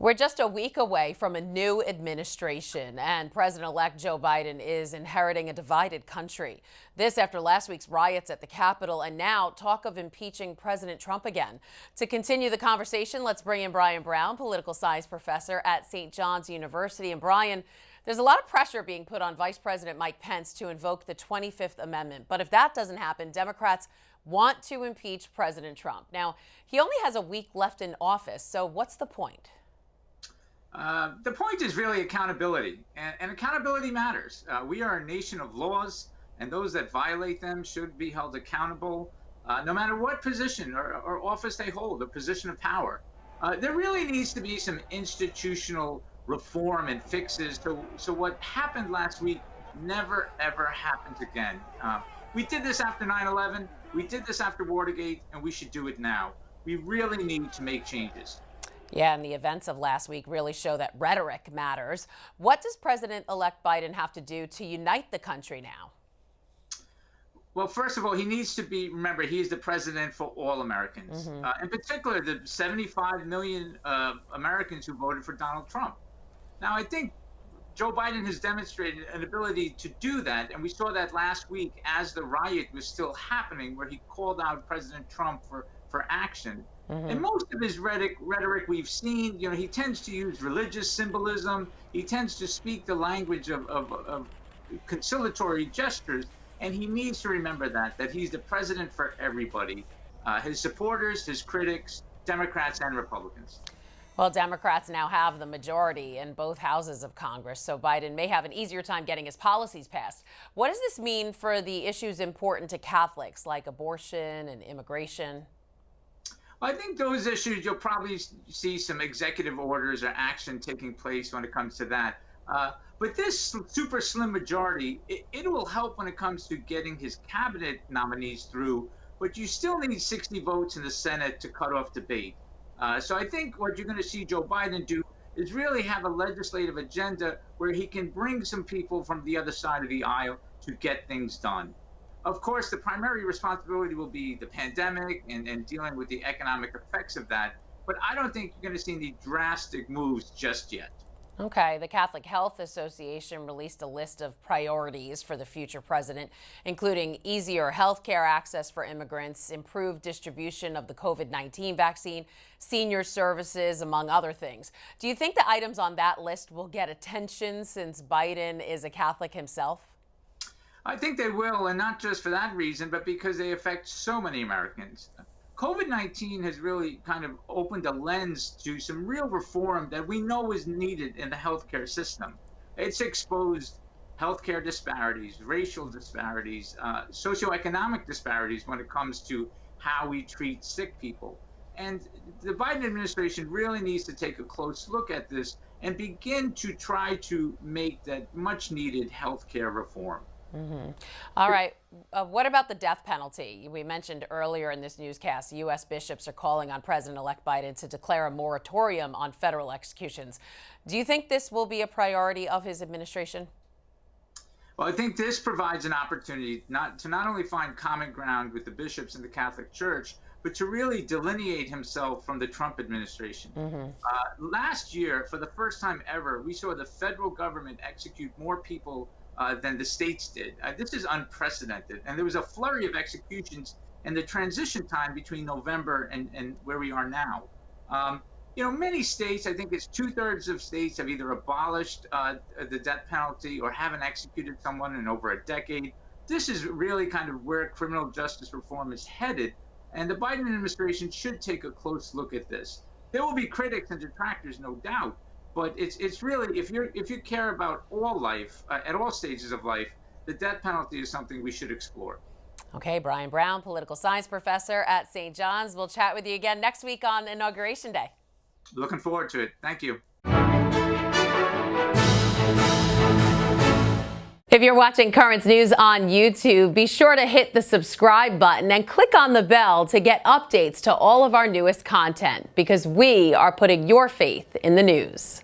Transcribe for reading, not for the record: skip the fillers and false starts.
We're just a week away from a new administration, and President-elect Joe Biden is inheriting a divided country. This after last week's riots at the Capitol and now talk of impeaching President Trump again. To continue the conversation, let's bring in Browne, political science professor at St. John's University. And Brian, there's a lot of pressure being put on Vice President Mike Pence to invoke the 25th Amendment. But if that doesn't happen, Democrats want to impeach President Trump. Now, he only has a week left in office, so what's the point? The point is really accountability, and accountability matters. We are a nation of laws, and those that violate them should be held accountable, no matter what position or office they hold, a position of power. There really needs to be some institutional reform and fixes so what happened last week never, ever happens again. We did this after 9/11, we did this after Watergate, and we should do it now. We really need to make changes. Yeah, and the events of last week really show that rhetoric matters. What does President-elect Biden have to do to unite the country now? Well, first of all, he needs to remember, he is the president for all Americans. In particular, the 75 million Americans who voted for Donald Trump. Now, I think Joe Biden has demonstrated an ability to do that, and we saw that last week as the riot was still happening, where he called out President Trump for action. And most of his rhetoric we've seen, he tends to use religious symbolism. He tends to speak the language of conciliatory gestures. And he needs to remember that he's the president for everybody, his supporters, his critics, Democrats and Republicans. Well, Democrats now have the majority in both houses of Congress, so Biden may have an easier time getting his policies passed. What does this mean for the issues important to Catholics, like abortion and immigration? I think those issues, you'll probably see some executive orders or action taking place when it comes to that. But this super slim majority, it will help when it comes to getting his cabinet nominees through, but you still need 60 votes in the Senate to cut off debate. So I think what you're going to see Joe Biden do is really have a legislative agenda where he can bring some people from the other side of the aisle to get things done. Of course, the primary responsibility will be the pandemic and dealing with the economic effects of that. But I don't think you're going to see any drastic moves just yet. Okay, the Catholic Health Association released a list of priorities for the future president, including easier health care access for immigrants, improved distribution of the COVID-19 vaccine, senior services, among other things. Do you think the items on that list will get attention since Biden is a Catholic himself? I think they will, and not just for that reason, but because they affect so many Americans. COVID-19 has really kind of opened a lens to some real reform that we know is needed in the healthcare system. It's exposed healthcare disparities, racial disparities, socioeconomic disparities when it comes to how we treat sick people. And the Biden administration really needs to take a close look at this and begin to try to make that much needed healthcare reform. All right. What about the death penalty? We mentioned earlier in this newscast, U.S. bishops are calling on President-elect Biden to declare a moratorium on federal executions. Do you think this will be a priority of his administration? Well, I think this provides an opportunity not only find common ground with the bishops in the Catholic Church, but to really delineate himself from the Trump administration. Last year, for the first time ever, we saw the federal government execute more people than the states did. This is unprecedented. And there was a flurry of executions in the transition time between November and where we are now. Many states, I think it's 2/3 of states, have either abolished the death penalty or haven't executed someone in over a decade. This is really kind of where criminal justice reform is headed. And the Biden administration should take a close look at this. There will be critics and detractors, no doubt. But it's really, if you care about all life, at all stages of life, the death penalty is something we should explore. Okay, Browne, political science professor at St. John's. We'll chat with you again next week on Inauguration Day. Looking forward to it. Thank you. If you're watching Currents News on YouTube, be sure to hit the subscribe button and click on the bell to get updates to all of our newest content, because we are putting your faith in the news.